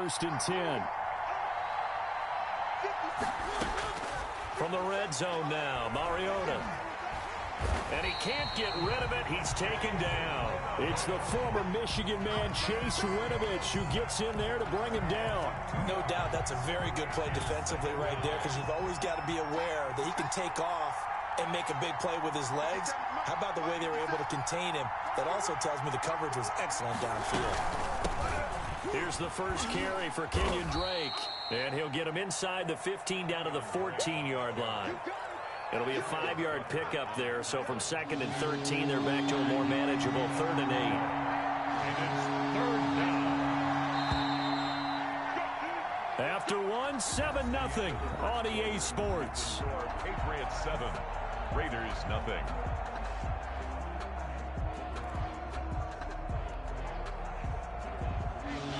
1st and 10. From the red zone now, Mariota. And he can't get rid of it. He's taken down. It's the former Michigan man, Chase Winovich, who gets in there to bring him down. No doubt that's a very good play defensively right there, because you've always got to be aware that he can take off and make a big play with his legs. How about the way they were able to contain him? That also tells me the coverage was excellent downfield. Here's the first carry for Kenyon Drake. And he'll get him inside the 15 down to the 14-yard line. It'll be a 5-yard pickup there. So from 2nd and 13, they're back to a more manageable 3rd and 8. And it's 3rd down. After 1, 7-0 on EA Sports. Patriots 7, Raiders 0.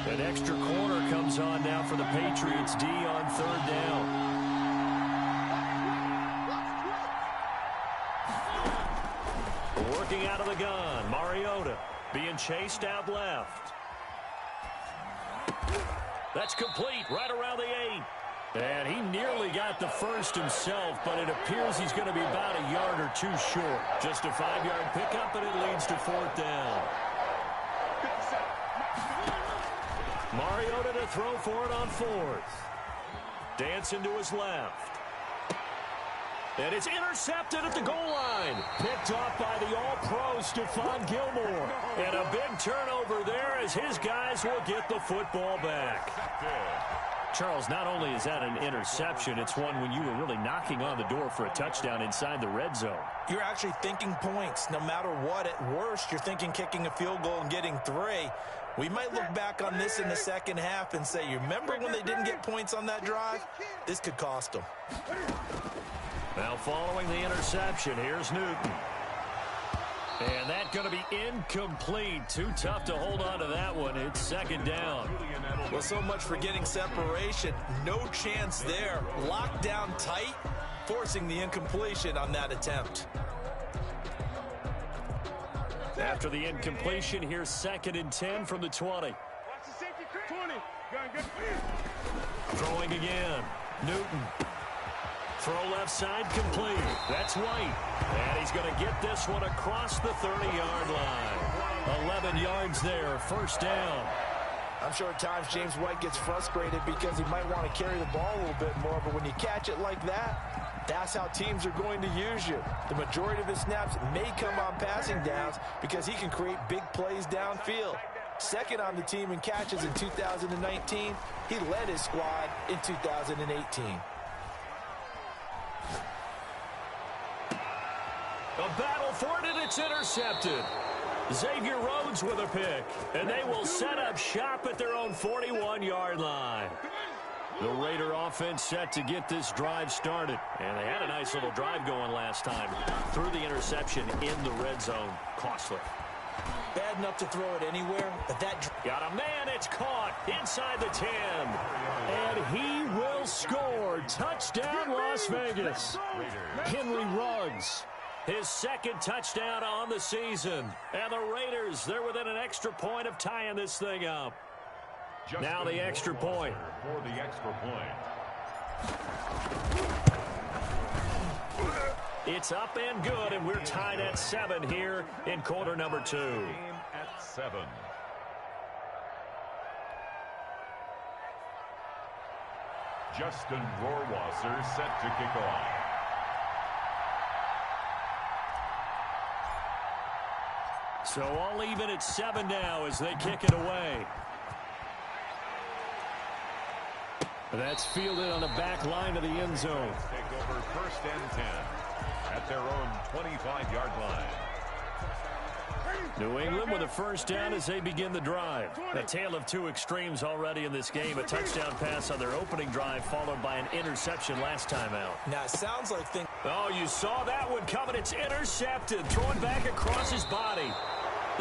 An extra corner comes on now for the Patriots D on 3rd down. Working out of the gun, Mariota being chased out left. That's complete right around the 8. And he nearly got the first himself, but it appears he's going to be about a yard or two short. Just a 5-yard pickup, and it leads to 4th down. Mariota to throw for it on 4th. Dancing to his left. And it's intercepted at the goal line. Picked off by the all-pro Stephon Gilmore. And a big turnover there as his guys will get the football back. Charles, not only is that an interception, it's one when you were really knocking on the door for a touchdown inside the red zone. You're actually thinking points. No matter what, at worst, you're thinking kicking a field goal and getting 3. We might look back on this in the second half and say, you remember when they didn't get points on that drive? This could cost them. Now following the interception, here's Newton. And that's going to be incomplete. Too tough to hold on to that one. It's 2nd down. Well, so much for getting separation. No chance there. Locked down tight, forcing the incompletion on that attempt. After the incompletion, here's 2nd and 10 from the 20. Throwing again. Newton. Throw left side complete. That's White. And he's going to get this one across the 30-yard line. 11 yards there, 1st down. I'm sure at times James White gets frustrated because he might want to carry the ball a little bit more, but when you catch it like that, that's how teams are going to use you. The majority of his snaps may come on passing downs because he can create big plays downfield. 2nd on the team in catches in 2019. He led his squad in 2018. A battle for it, and it's intercepted. Xavier Rhodes with a pick, and they will set up shop at their own 41-yard line. The Raider offense set to get this drive started. And they had a nice little drive going last time. Threw the interception in the red zone. Costly. Bad enough to throw it anywhere, but that... Got a man, it's caught inside the 10. And he will score. Touchdown, Las Vegas. Henry Ruggs. His 2nd touchdown on the season. And the Raiders, they're within an extra point of tying this thing up. Now the extra point. For the extra point. It's up and good, and we're tied at 7 here in quarter number 2. Game at 7. Justin Rohrwasser set to kick off. So all even at 7 now as they kick it away. That's fielded on the back line of the end zone. Take over 1st and 10 at their own 25-yard line. New England with a 1st down as they begin the drive. A tale of 2 extremes already in this game. A touchdown pass on their opening drive followed by an interception last time out. Now, it sounds like things... Oh, you saw that one coming. It's intercepted. Throwing back across his body.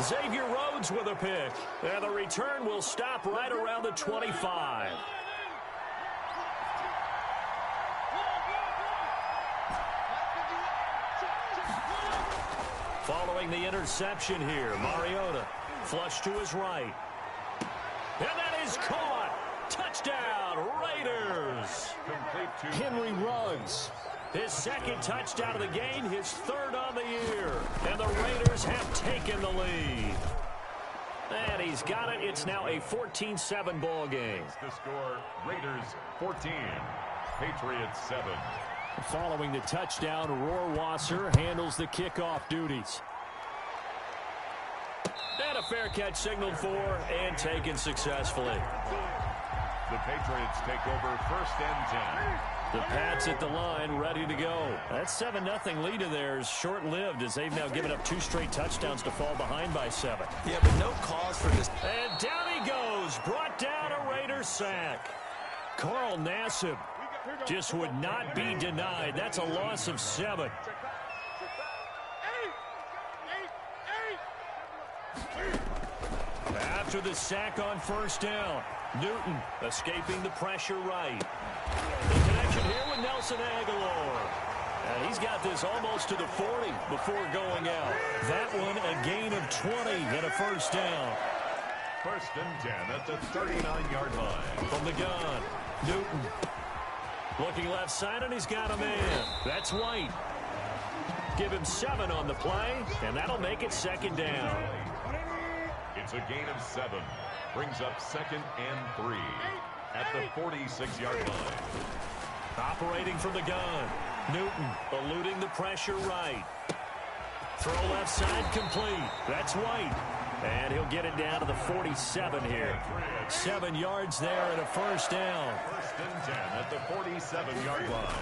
Xavier Rhodes with a pick. And the return will stop right around the 25. Following the interception here, Mariota flush to his right. And that is caught. Henry Ruggs. His second touchdown of the game, his third on the year. And the Raiders have taken the lead. And he's got it. It's now a 14-7 ball game. The score, Raiders 14, Patriots 7. Following the touchdown, Rohrwasser handles the kickoff duties. And a fair catch signaled for and taken successfully. The Patriots take over 1st and 10. The Pats at the line, ready to go. That 7-0 lead of theirs short-lived as they've now given up 2 straight touchdowns to fall behind by 7. Yeah, but no cause for this. And down he goes, brought down a Raiders sack. Carl Nassib just would not be denied. That's a loss of 7. After the sack on 1st down, Newton escaping the pressure right. The connection here with Nelson Aguilar. And he's got this almost to the 40 before going out. That one a gain of 20 and a 1st down. 1st and 10 at the 39-yard line. From the gun, Newton. Looking left side, and he's got a man. That's White. Give him 7 on the play, and that'll make it 2nd down. It's a gain of 7. Brings up 2nd and 3 at the 46-yard line. Operating from the gun, Newton eluding the pressure right. Throw left side complete. That's White. And he'll get it down to the 47 here. 7 yards there and a 1st down. 1st and 10 at the 47-yard line.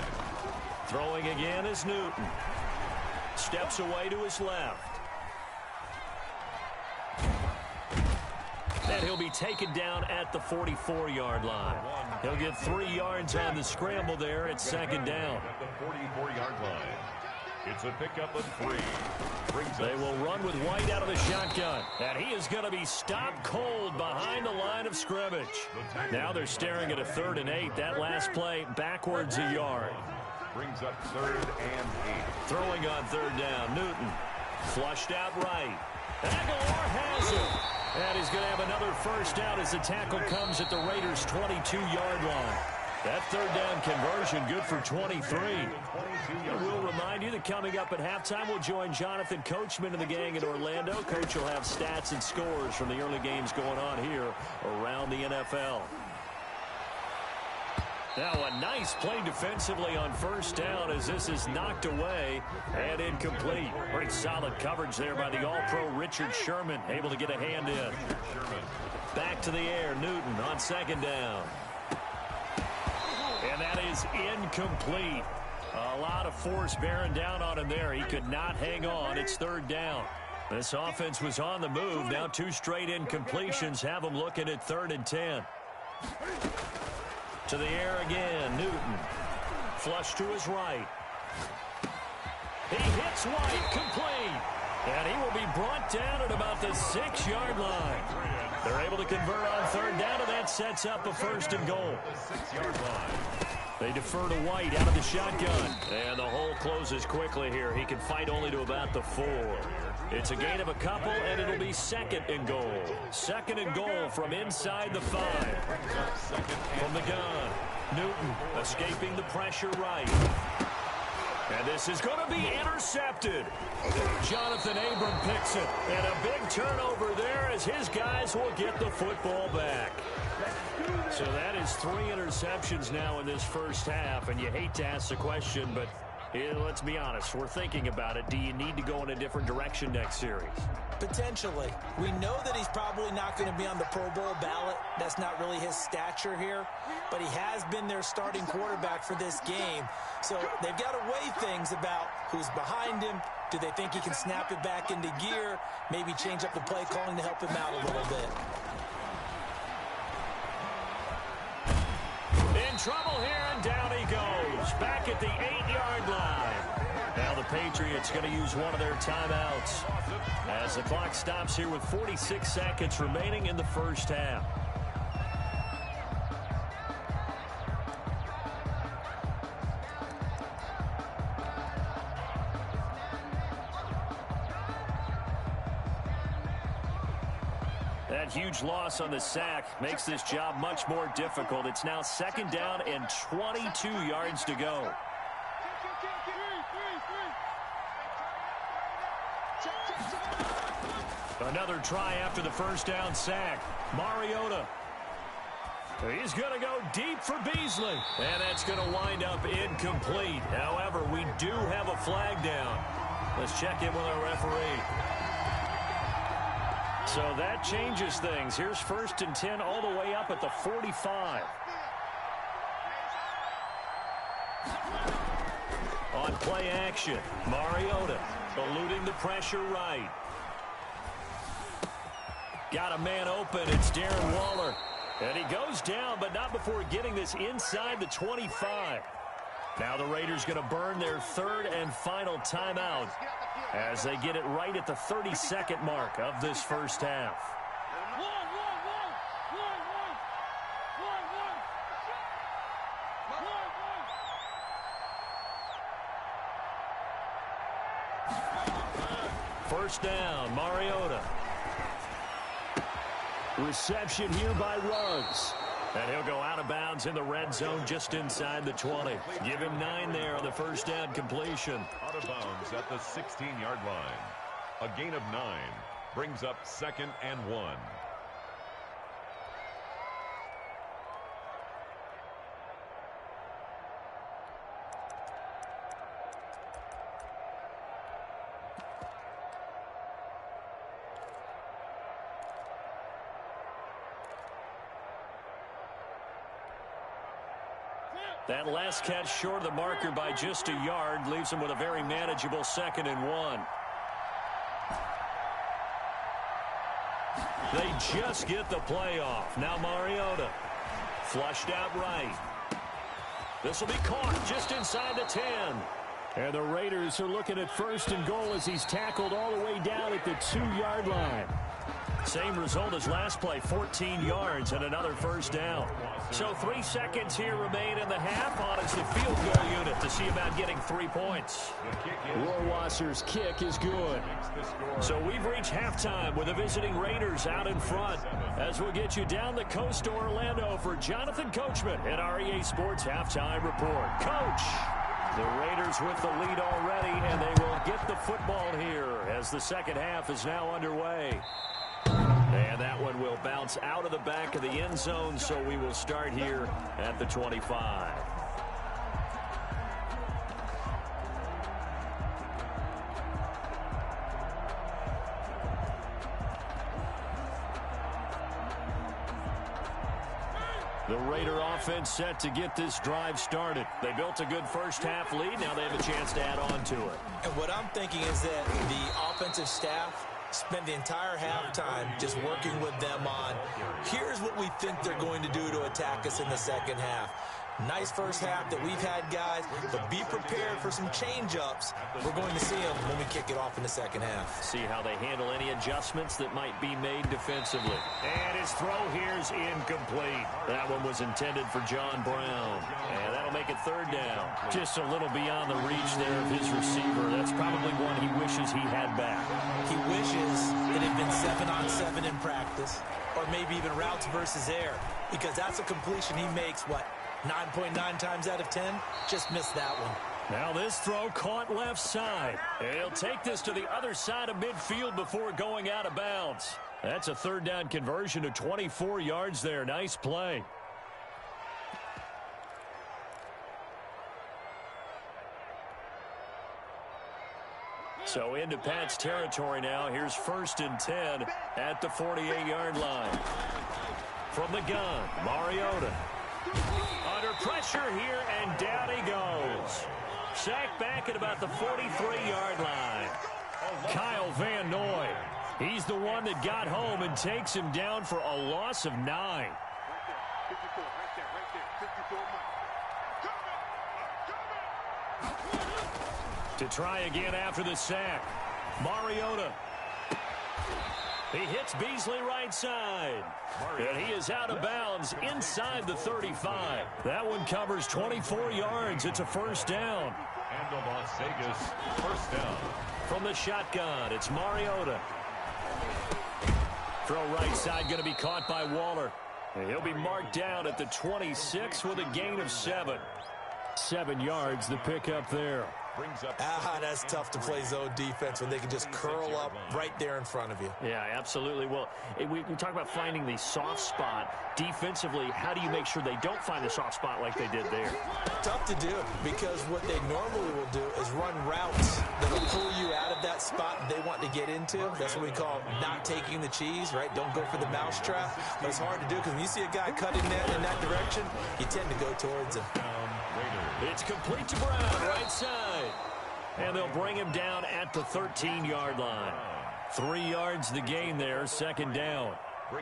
Throwing again is Newton. Steps away to his left. And he'll be taken down at the 44-yard line. He'll get 3 yards on the scramble there at 2nd down. At the 44-yard line. It's a pickup of 3. They will run with White out of the shotgun. And he is going to be stopped cold behind the line of scrimmage. Now they're staring at a 3rd and 8. That last play backwards a yard. Brings up 3rd and 8. Throwing on 3rd down, Newton. Flushed out right. Aguilar has it. And he's going to have another 1st down as the tackle comes at the Raiders' 22-yard line. That 3rd down conversion good for 23. And we'll remind you that coming up at halftime, we'll join Jonathan Coachman and the gang in Orlando. Coach will have stats and scores from the early games going on here around the NFL. Now a nice play defensively on 1st down as this is knocked away and incomplete. Pretty solid coverage there by the All-Pro Richard Sherman, able to get a hand in. Back to the air, Newton on 2nd down. And that is incomplete. A lot of force bearing down on him there. He could not hang on. It's 3rd down. This offense was on the move. Now 2 straight incompletions have them looking at 3rd and 10. To the air again, Newton. Flush to his right. He hits White, complete. And he will be brought down at about the 6-yard line. They're able to convert on 3rd down, and that sets up a 1st and goal. 6-yard line. They defer to White out of the shotgun. And the hole closes quickly here. He can fight only to about the 4. It's a gain of a couple, and it'll be 2nd and goal. 2nd and goal from inside the 5. From the gun, Newton escaping the pressure right. And this is going to be intercepted. Jonathan Abram picks it. And a big turnover there as his guys will get the football back. So that is 3 interceptions now in this 1st half. And you hate to ask the question, but let's be honest. We're thinking about it. Do you need to go in a different direction next series? Potentially. We know that he's probably not going to be on the Pro Bowl ballot. That's not really his stature here. But he has been their starting quarterback for this game. So they've got to weigh things about who's behind him. Do they think he can snap it back into gear? Maybe change up the play calling to help him out a little bit. In trouble here, and down he goes. Back at the 8-yard line. Now the Patriots going to use one of their timeouts as the clock stops here with 46 seconds remaining in the 1st half. That huge loss on the sack makes this job much more difficult. It's now 2nd down and 22 yards to go. Another try after the 1st down sack. Mariota. He's going to go deep for Beasley. And that's going to wind up incomplete. However, we do have a flag down. Let's check in with our referee. So that changes things. Here's 1st and 10 all the way up at the 45. On play action, Mariota eluding the pressure right. Got a man open. It's Darren Waller. And he goes down, but not before getting this inside the 25. Now the Raiders going to burn their 3rd and final timeout as they get it right at the 32nd mark of this 1st half. First down, Mariota. Reception here by Ruggs. And he'll go out of bounds in the red zone just inside the 20. Give him 9 there on the 1st down completion. Out of bounds at the 16-yard line. A gain of 9 brings up 2nd and 1. That last catch short of the marker by just a yard leaves him with a very manageable 2nd and 1. They just get the play off. Now Mariota flushed out right. This will be caught just inside the 10. And the Raiders are looking at 1st and goal as he's tackled all the way down at the 2-yard line. Same result as last play, 14 yards and another 1st down. So 3 seconds here remain in the half. On it's the field goal unit to see about getting 3 points. Rohrwasser's kick is good. So we've reached halftime with the visiting Raiders out in front. As we'll get you down the coast to Orlando for Jonathan Coachman at our EA Sports Halftime Report. Coach! The Raiders with the lead already, and they will get the football here as the 2nd half is now underway. And that one will bounce out of the back of the end zone, so we will start here at the 25. The Raider offense set to get this drive started. They built a good 1st half lead. Now they have a chance to add on to it. And what I'm thinking is that the offensive staff spend the entire halftime just working with them on, here's what we think they're going to do to attack us in the 2nd half. Nice 1st half that we've had, guys, but be prepared for some change-ups. We're going to see them when we kick it off in the 2nd half. See how they handle any adjustments that might be made defensively. And his throw here's incomplete. That one was intended for John Brown. And that'll make it 3rd down. Just a little beyond the reach there of his receiver. That's probably one he wishes he had back. He wishes it had been 7-on-7 in practice, or maybe even routes versus air, because that's a completion he makes, 9.9 times out of 10, just missed that one. Now this throw caught left side. He'll take this to the other side of midfield before going out of bounds. That's a 3rd down conversion to 24 yards there. Nice play. So into Pat's territory now. Here's 1st and 10 at the 48-yard line. From the gun, Mariota. Under pressure here, and down he goes. Sacked back at about the 43-yard line. Kyle Van Noy. He's the one that got home and takes him down for a loss of 9. To try again after the sack. Mariota. He hits Beasley right side. And he is out of bounds inside the 35. That one covers 24 yards. It's a 1st down. And the Las Vegas 1st down. From the shotgun, it's Mariota. Throw right side going to be caught by Waller. And he'll be marked down at the 26 with a gain of 7. 7 yards, the pickup there. That's tough to play zone defense when they can just curl up right there in front of you. Yeah, absolutely. Well, we talk about finding the soft spot. Defensively, how do you make sure they don't find the soft spot like they did there? Tough to do because what they normally will do is run routes that will pull you out of that spot they want to get into. That's what we call not taking the cheese, right? Don't go for the mousetrap. But it's hard to do because when you see a guy cutting in that direction, you tend to go towards him. It's complete to Brown, right side. And they'll bring him down at the 13-yard line. 3 yards the gain there, second down.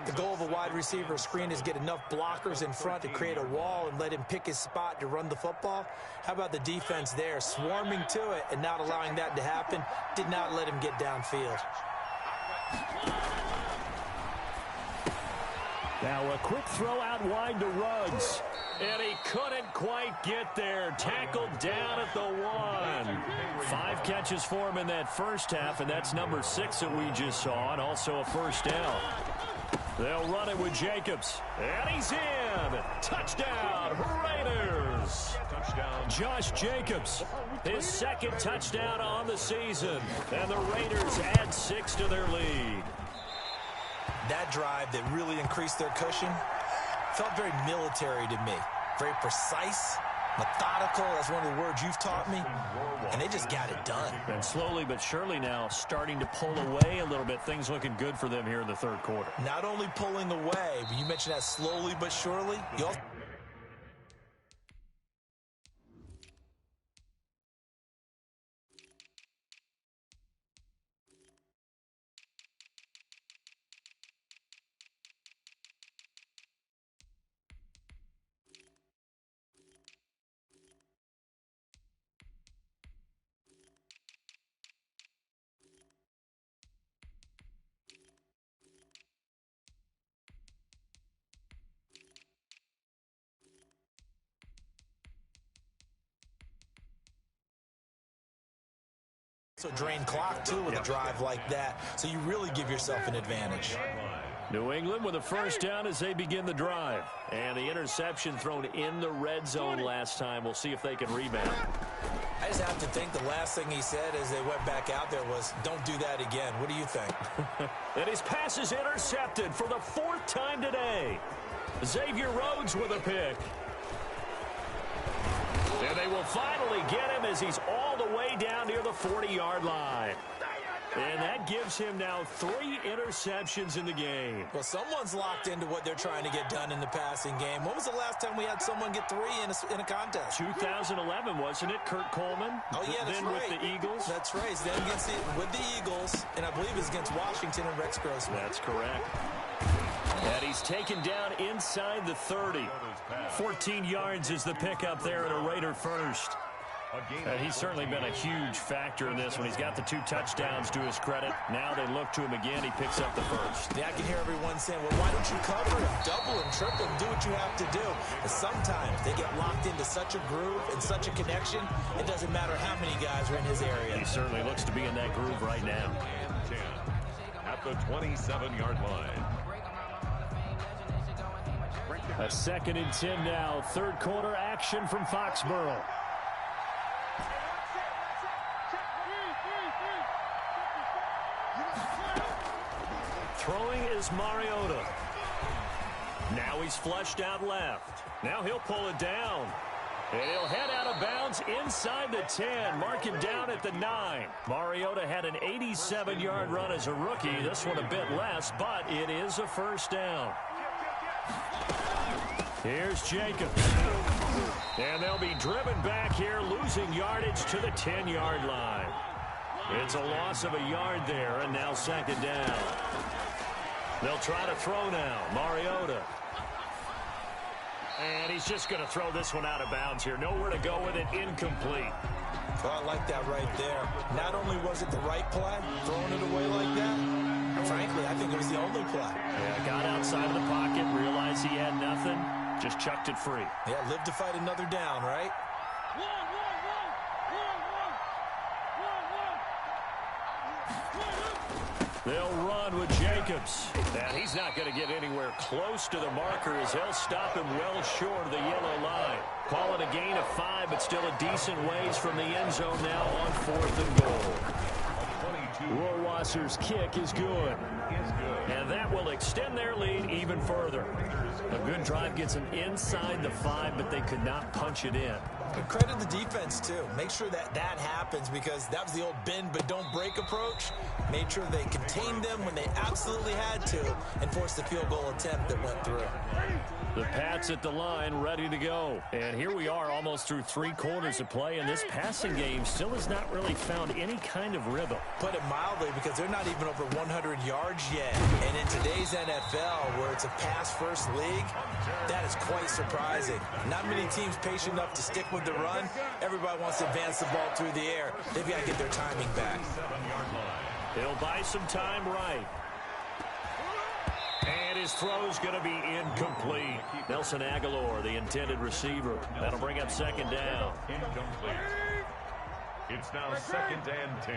The goal of a wide receiver screen is get enough blockers in front to create a wall and let him pick his spot to run the football. How about the defense there, swarming to it and not allowing that to happen? Did not let him get downfield. Now a quick throw out wide to Ruggs. And he couldn't quite get there. Tackled down at the 1. 5 catches for him in that first half, and that's number 6 that we just saw, and also a first down. They'll run it with Jacobs. And he's in. Touchdown, Raiders. Touchdown. Josh Jacobs, his second touchdown on the season. And the Raiders add 6 to their lead. That drive that really increased their cushion felt very military to me. Very precise, methodical. That's one of the words you've taught me. And they just got it done. And slowly but surely now starting to pull away a little bit. Things looking good for them here in the third quarter. Not only pulling away, but you mentioned that slowly but surely. You also drain clock too with a drive like that, so you really give yourself an advantage. New England with a first down as they begin the drive. And the interception thrown in the red zone last time. We'll see if they can rebound. I just have to think the last thing he said as they went back out there was, don't do that again. What do you think? And his pass is intercepted for the 4th time today. Xavier Rhodes with a pick. And they will finally get him as he's all the way down near the 40-yard line. And that gives him now 3 interceptions in the game. Well, someone's locked into what they're trying to get done in the passing game. When was the last time we had someone get 3 in a contest? 2011, wasn't it? Kurt Coleman? Oh, yeah, that's then right. With the Eagles? That's right. Then with the Eagles, and I believe it's against Washington and Rex Grossman. That's correct. And he's taken down inside the 30. 14 yards is the pickup there at a Raider first. And he's certainly been a huge factor in this when he's got the 2 touchdowns to his credit. Now they look to him again. He picks up the first. Yeah, I can hear everyone saying, well, why don't you cover him, double him, triple him, do what you have to do. And sometimes they get locked into such a groove and such a connection, it doesn't matter how many guys are in his area. He certainly looks to be in that groove right now. And 10 at the 27-yard line. A 2nd and 10 now. Third quarter action from Foxborough. Throwing is Mariota. Now he's flushed out left. Now he'll pull it down. And he'll head out of bounds inside the 10. Mark him down at the 9. Mariota had an 87-yard run as a rookie. This one a bit less, but it is a first down. Here's Jacobs. And they'll be driven back here, losing yardage to the 10-yard line. It's a loss of a yard there, and now second down. They'll try to throw now. Mariota. And he's just going to throw this one out of bounds here. Nowhere to go with it. Incomplete. Well, I like that right there. Not only was it the right play, throwing it away like that, frankly, I think it was the only play. Yeah, got outside of the pocket, realized he had nothing, just chucked it free. Yeah, live to fight another down, right? They'll run with Jacobs. And he's not going to get anywhere close to the marker as they'll stop him well short of the yellow line. Call it a gain of 5, but still a decent ways from the end zone now on 4th and goal. Rohrwasser's kick is good. And that will extend their lead even further. A good drive gets them inside the 5, but they could not punch it in. But credit the defense, too. Make sure that happens because that was the old bend but don't break approach. Made sure they contained them when they absolutely had to and forced the field goal attempt that went through. The Pats at the line ready to go. And here we are almost through 3 quarters of play, and this passing game still has not really found any kind of rhythm. Put it mildly, because they're not even over 100 yards yet. And in today's NFL, where it's a pass-first league, that is quite surprising. Not many teams patient enough to stick with the run. Everybody wants to advance the ball through the air. They've got to get their timing back. He'll buy some time right. And his throw's going to be incomplete. Nelson Aguilar, the intended receiver. That'll bring up 2nd down. Incomplete. It's now 2nd and 10.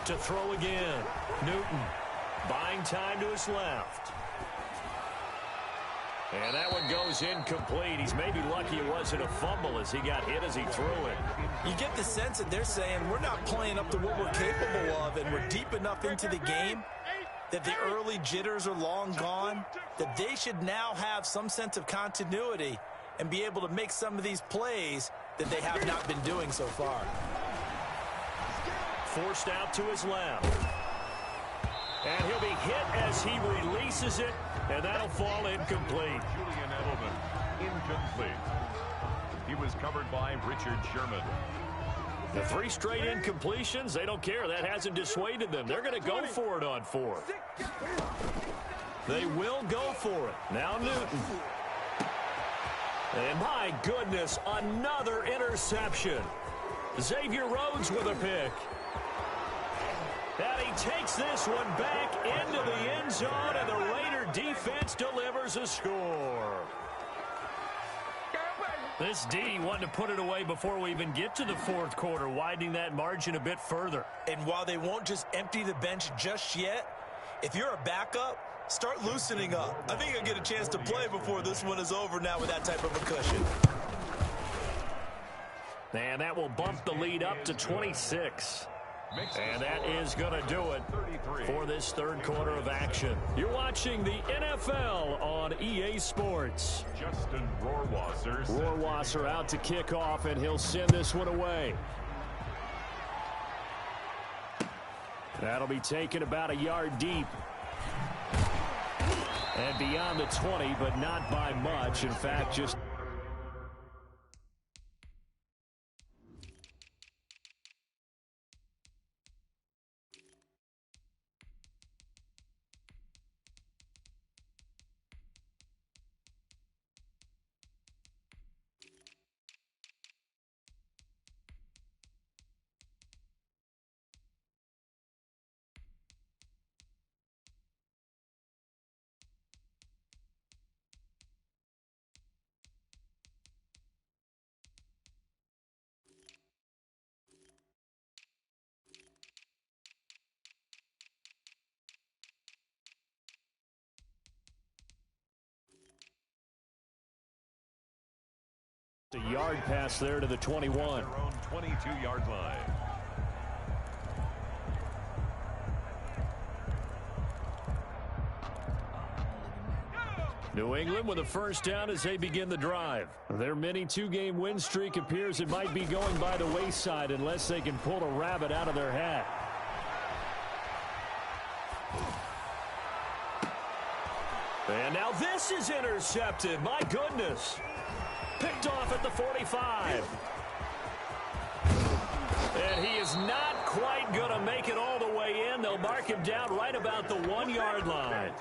To throw again. Newton buying time to his left. And that one goes incomplete. He's maybe lucky it wasn't a fumble as he got hit as he threw it. You get the sense that they're saying we're not playing up to what we're capable of, and we're deep enough into the game that the early jitters are long gone, that they should now have some sense of continuity and be able to make some of these plays that they have not been doing so far. Forced out to his left. And he'll be hit as he releases it, and that'll fall incomplete. Julian Edelman, incomplete. He was covered by Richard Sherman. The 3 straight incompletions, they don't care. That hasn't dissuaded them. They're going to go for it on 4th. They will go for it. Now Newton. And my goodness, another interception. Xavier Rhodes with a pick. And he takes this one back into the end zone, and the Raider defense delivers a score. This D wanting to put it away before we even get to the 4th quarter, widening that margin a bit further. And while they won't just empty the bench just yet, if you're a backup, start loosening up. I think you'll get a chance to play before this one is over now with that type of a cushion. And that will bump the lead up to 26. And that is going to do it for this 3rd quarter of action. You're watching the NFL on EA Sports. Justin Rohrwasser. Rohrwasser out to kick off, and he'll send this one away. That'll be taken about a yard deep. And beyond the 20, but not by much. In fact, just... A yard pass there to the 21. Their own 22-yard line. New England with a 1st down as they begin the drive. Their mini 2-game win streak appears it might be going by the wayside unless they can pull a rabbit out of their hat. And now this is intercepted. My goodness. Picked off at the 45. And he is not quite going to make it all the way in. They'll mark him down right about the 1-yard line.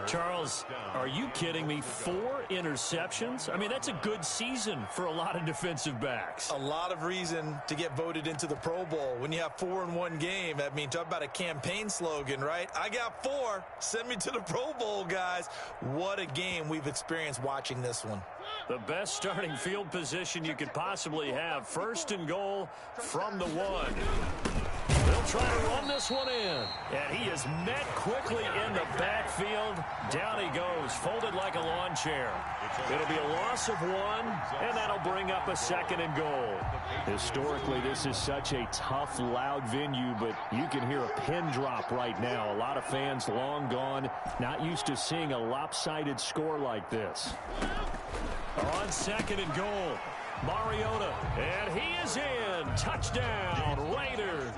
Charles, are you kidding me? 4 interceptions? I mean, that's a good season for a lot of defensive backs. A lot of reason to get voted into the Pro Bowl. When you have 4 in one game, I mean, talk about a campaign slogan, right? I got 4. Send me to the Pro Bowl, guys. What a game we've experienced watching this one. The best starting field position you could possibly have. 1st and goal from the 1. They'll try to run this one in. And he is met quickly in the backfield. Down he goes, folded like a lawn chair. It'll be a loss of 1, and that'll bring up a 2nd and goal. Historically, this is such a tough, loud venue, but you can hear a pin drop right now. A lot of fans long gone, not used to seeing a lopsided score like this. On 2nd and goal, Mariota, and he is in. Touchdown, Raiders.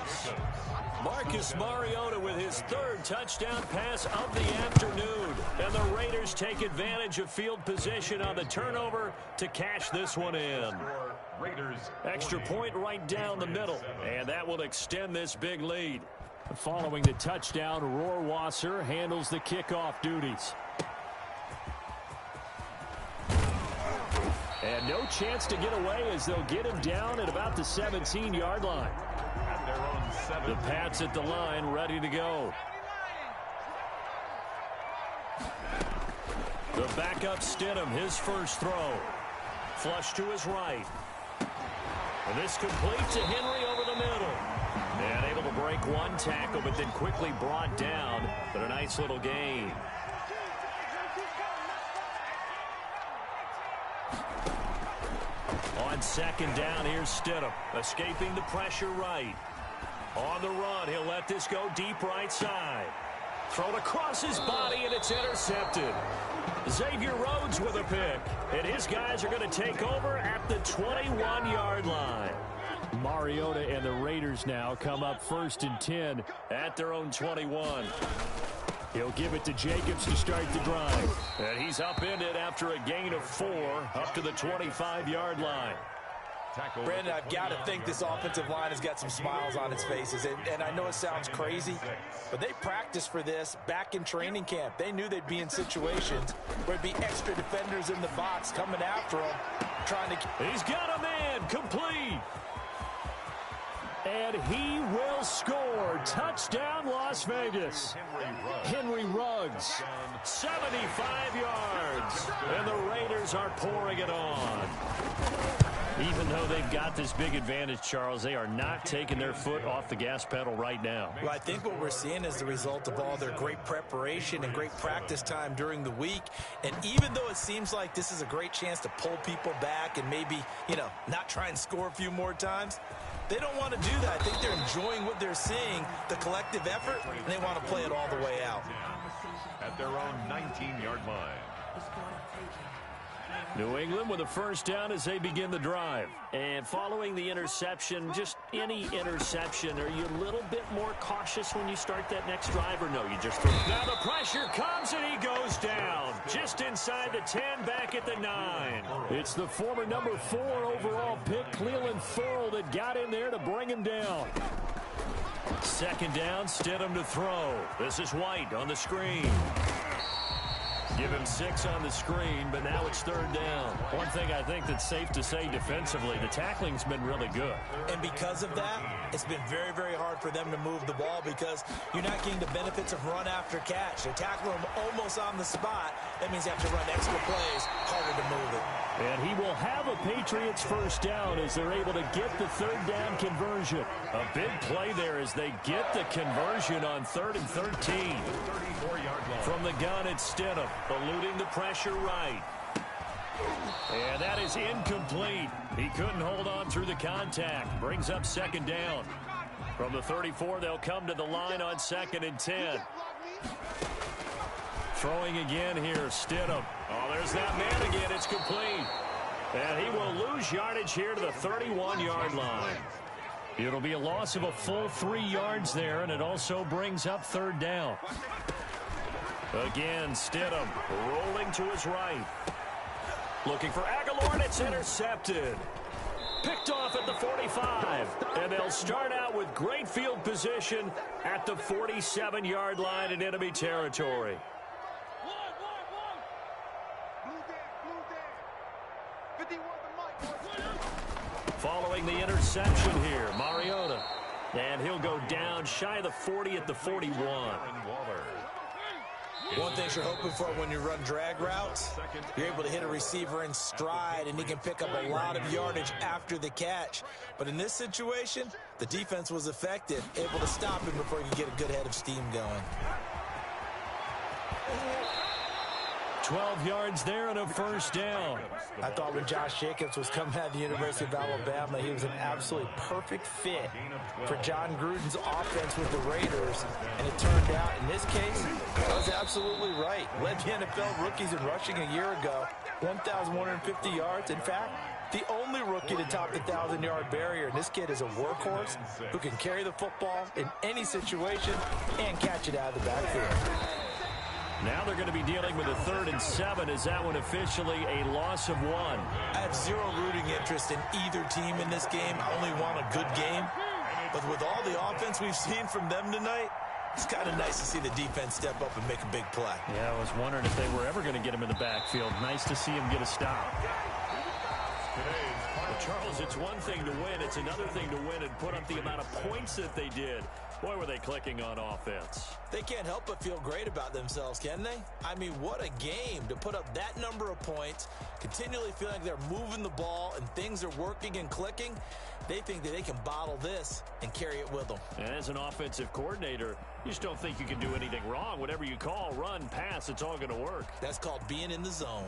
Marcus Mariota with his 3rd touchdown pass of the afternoon. And the Raiders take advantage of field position on the turnover to cash this one in. Extra point right down the middle, and that will extend this big lead. Following the touchdown, Rohrwasser handles the kickoff duties. And no chance to get away as they'll get him down at about the 17-yard line. The Pats at the line, ready to go. The backup Stidham, his first throw. Flush to his right. And this complete to Henry over the middle. And able to break one tackle, but then quickly brought down. But a nice little gain. On 2nd down, here's Stidham, escaping the pressure right. On the run, he'll let this go deep right side. Thrown across his body, and it's intercepted. Xavier Rhodes with a pick, and his guys are going to take over at the 21-yard line. Mariota and the Raiders now come up 1st and 10 at their own 21. He'll give it to Jacobs to start the drive. And he's upended after a gain of 4 up to the 25-yard line. Brandon, I've got to think this offensive line has got some smiles on its faces. And I know it sounds crazy, but they practiced for this back in training camp. They knew they'd be in situations where there'd be extra defenders in the box coming after them, trying to... He's got a man complete. And he will score. Touchdown, Las Vegas. Henry Ruggs, 75 yards. And the Raiders are pouring it on. Even though they've got this big advantage, Charles, they are not taking their foot off the gas pedal right now. Well, I think what we're seeing is the result of all their great preparation and great practice time during the week. And even though it seems like this is a great chance to pull people back and maybe, not try and score a few more times, they don't want to do that. I think they're enjoying what they're seeing, the collective effort, and they want to play it all the way out. At their own 19-yard line. New England with a first down as they begin the drive. And following the interception, just any interception, are you a little bit more cautious when you start that next drive, or no, you just throw? Now the pressure comes and he goes down. Just inside the 10, back at the 9. It's the former number 4 overall pick, Cleveland Ferrell, that got in there to bring him down. 2nd down, Stidham to throw. This is White on the screen. Give him 6 on the screen, but now it's 3rd down. One thing I think that's safe to say defensively, the tackling's been really good. And because of that, it's been very, very hard for them to move the ball because you're not getting the benefits of run after catch. They tackle him almost on the spot. That means you have to run extra plays, harder to move it. And he will have a Patriots first down as they're able to get the 3rd down conversion. A big play there as they get the conversion on 3rd and 13. From the gun, it's Stidham, eluding the pressure right. And that is incomplete. He couldn't hold on through the contact. Brings up 2nd down. From the 34, they'll come to the line on 2nd and 10. Throwing again here, Stidham. Oh, there's that man again. It's complete. And he will lose yardage here to the 31-yard line. It'll be a loss of a full 3 yards there, and it also brings up 3rd down. Again, Stidham rolling to his right. Looking for Aguilar, and it's intercepted. Picked off at the 45. And they'll start out with great field position at the 47-yard line in enemy territory. Following the interception here, Mariota. And he'll go down shy of the 40 at the 41. One thing you're hoping for when you run drag routes, you're able to hit a receiver in stride, and he can pick up a lot of yardage after the catch. But in this situation, the defense was effective, able to stop him before he could get a good head of steam going. 12 yards there and a first down. I thought when Josh Jacobs was coming out of the University of Alabama, he was an absolutely perfect fit for John Gruden's offense with the Raiders. And it turned out, in this case, I was absolutely right. Led the NFL rookies in rushing a year ago, 1,150 yards. In fact, the only rookie to top the 1,000-yard barrier. And this kid is a workhorse who can carry the football in any situation and catch it out of the backfield. Now they're going to be dealing with a 3rd and 7. Is that one officially a loss of 1? I have zero rooting interest in either team in this game. I only want a good game. But with all the offense we've seen from them tonight, it's kind of nice to see the defense step up and make a big play. Yeah, I was wondering if they were ever going to get him in the backfield. Nice to see him get a stop. Well, Charles, it's one thing to win. It's another thing to win and put up the amount of points that they did. Boy, were they clicking on offense. They can't help but feel great about themselves, can they? I mean, what a game to put up that number of points, continually feeling like they're moving the ball and things are working and clicking. They think that they can bottle this and carry it with them. And as an offensive coordinator, you just don't think you can do anything wrong. Whatever you call, run, pass, it's all going to work. That's called being in the zone.